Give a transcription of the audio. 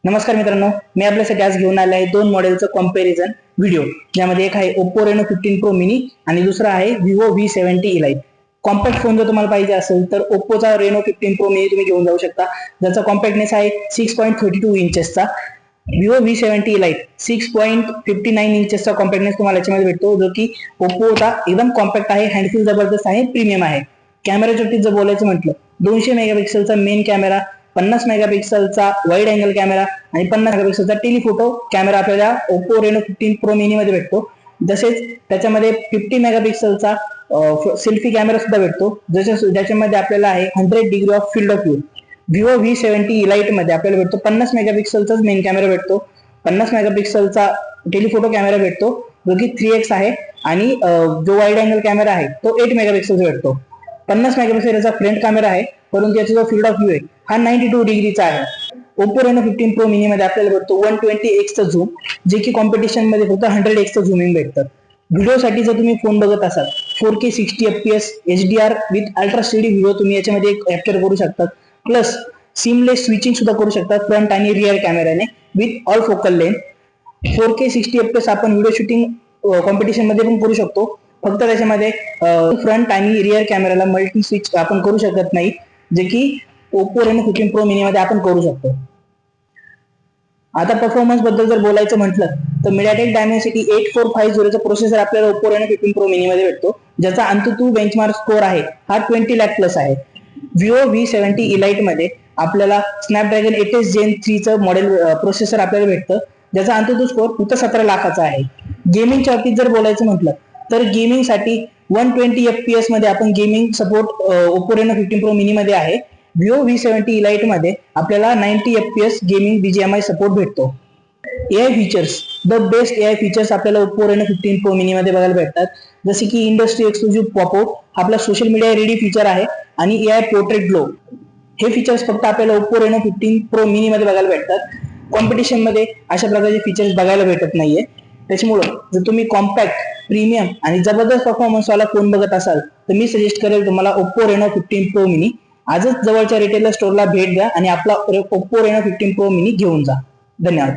नमस्कार मित्रांनो, मी आपल्यासाठी आज घेऊन आले आहे दोन मॉडेलचं कॉम्पॅरिझन व्हिडिओ, ज्यामध्ये एक आहे Oppo Reno 15 Pro Mini आणि दुसरा आहे Vivo V70 Elite. Compact phone जर तुम्हाला पाहिजे असेल तर Oppoचा Reno 15 Pro Mini तुम्ही घेऊन जाऊ शकता, ज्याचा कॉम्पॅक्टनेस आहे 6.32 इंचेसचा. Vivo V70 Elite 6.59 इंचेसचा कॉम्पॅक्टनेस तुम्हाला याच्यामध्ये भेटतो, जो की Oppoचा एकदम कॉम्पॅक्ट आहे, हँडफील जबरदस्त आहे, प्रीमियम आहे. कॅमेराच्या बाबतीत जर बोलायचं म्हटलं, 200 मेगापिक्सेलचा मेन कॅमेरा, 50 मेगापिक्सेलचा वाईड अँगल कॅमेरा आणि 50 मेगापिक्सेलचा टेलिफोटो कॅमेरा आपल्याला Oppo Reno 15 Pro Mini मध्ये भेटतो. तसेच त्याच्यामध्ये 50 मेगापिक्सेलचा सेल्फी कॅमेरा सुद्धा भेटतो, ज्याच्यामध्ये आपल्याला आहे 100 degree of field of view. Vivo V70 Elite मध्ये आपल्याला भेटतो 50 मेगापिक्सेलचाच मेन कॅमेरा भेटतो, 50 मेगापिक्सेलचा टेलिफोटो कॅमेरा भेटतो, जो की 3x आहे, आणि जो वाईड अँगल कॅमेरा आहे तो 8 मेगापिक्सेलचा भेटतो. 50 मेगापिक्सेलचा फ्रंट कॅमेरा आहे, परंतु याचा जो फील्ड ऑफ व्ह्यू आहे हा 92 डिग्रीचा आहे. Oppo Reno 15 Pro Mini मध्ये आपल्याला भेटतो 120x चा झूम, जे की कॉम्पिटिशन मध्ये फक्त 100x चा झूमिंग भेटतं. व्हिडिओसाठी जर तुम्ही फोन बघत असाल, 4K 60 fps HDR with ultra steady video तुम्ही याच्यामध्ये कॅप्चर करू शकतात. प्लस सीमलेस स्विचिंग सुद्धा करू शकतात फ्रंट आणि रिअर कॅमेऱ्याने with all focal length. 4K 60 fps आपण व्हिडिओ शूटिंग कॉम्पिटिशन मध्ये पण करू शकतो, फक्त त्याच्यामध्ये फ्रंट आणि रिअर कॅमेराला मल्टी स्विच आपण करू शकत नाही, जे की Oppo Reno 15 Pro Mini मध्ये आपण करू शकतो. आता परफॉर्मन्स बद्दल जर बोलायचं म्हटलं तर MediaTek Dimensity 8450 चा प्रोसेसर आपल्याला Oppo Reno 15 Pro Mini मध्ये भेटतो, ज्याचा AnTuTu बेंचमार्क स्कोर आहे हा 20 लाख प्लस आहे. Vivo V70 Elite मध्ये आपल्याला Snapdragon 8s Gen 3 चं मॉडेल प्रोसेसर आपल्याला भेटतं, ज्याचा AnTuTu स्कोर फक्त 17 लाखाचा आहे. गेमिंगच्या बाबतीत जर बोलायचं म्हटलं तर गेमिंगसाठी 120 fps मध्ये आपण gaming support Oppo Reno 15 Pro Mini मध्ये आहे. Vivo V70 Elite मध्ये आपल्याला 90 fps गेमिंग BGMI सपोर्ट भेटतो. AI features, the best AI features आपल्याला Oppo Reno 15 Pro Mini मध्ये बघायला भेटतात, जसे की इंडस्ट्री एक्सक्लुझिव्ह पॉपआउट, आपला सोशल मीडिया रेडी फीचर आहे, आणि AI पोर्ट्रेट ग्लो. हे फीचर्स फक्त आपल्याला Oppo Reno 15 Pro Mini मध्ये बघायला भेटतात. कॉम्पिटिशन मध्ये अशा प्रकारचे फीचर्स बघायला भेटत नाहीये. त्याच्यामुळे जर तुम्ही कॉम्पॅक्ट, प्रीमियम आणि जबरदस्त परफॉर्मन्स वाला फोन बघत असाल तर मी सजेस्ट करेल तुम्हाला Oppo Reno 15 Pro Mini. आजच जवळच्या रिटेलर स्टोअरला भेट द्या आणि आपला Oppo Reno 15 Pro Mini घेऊन जा. धन्यवाद.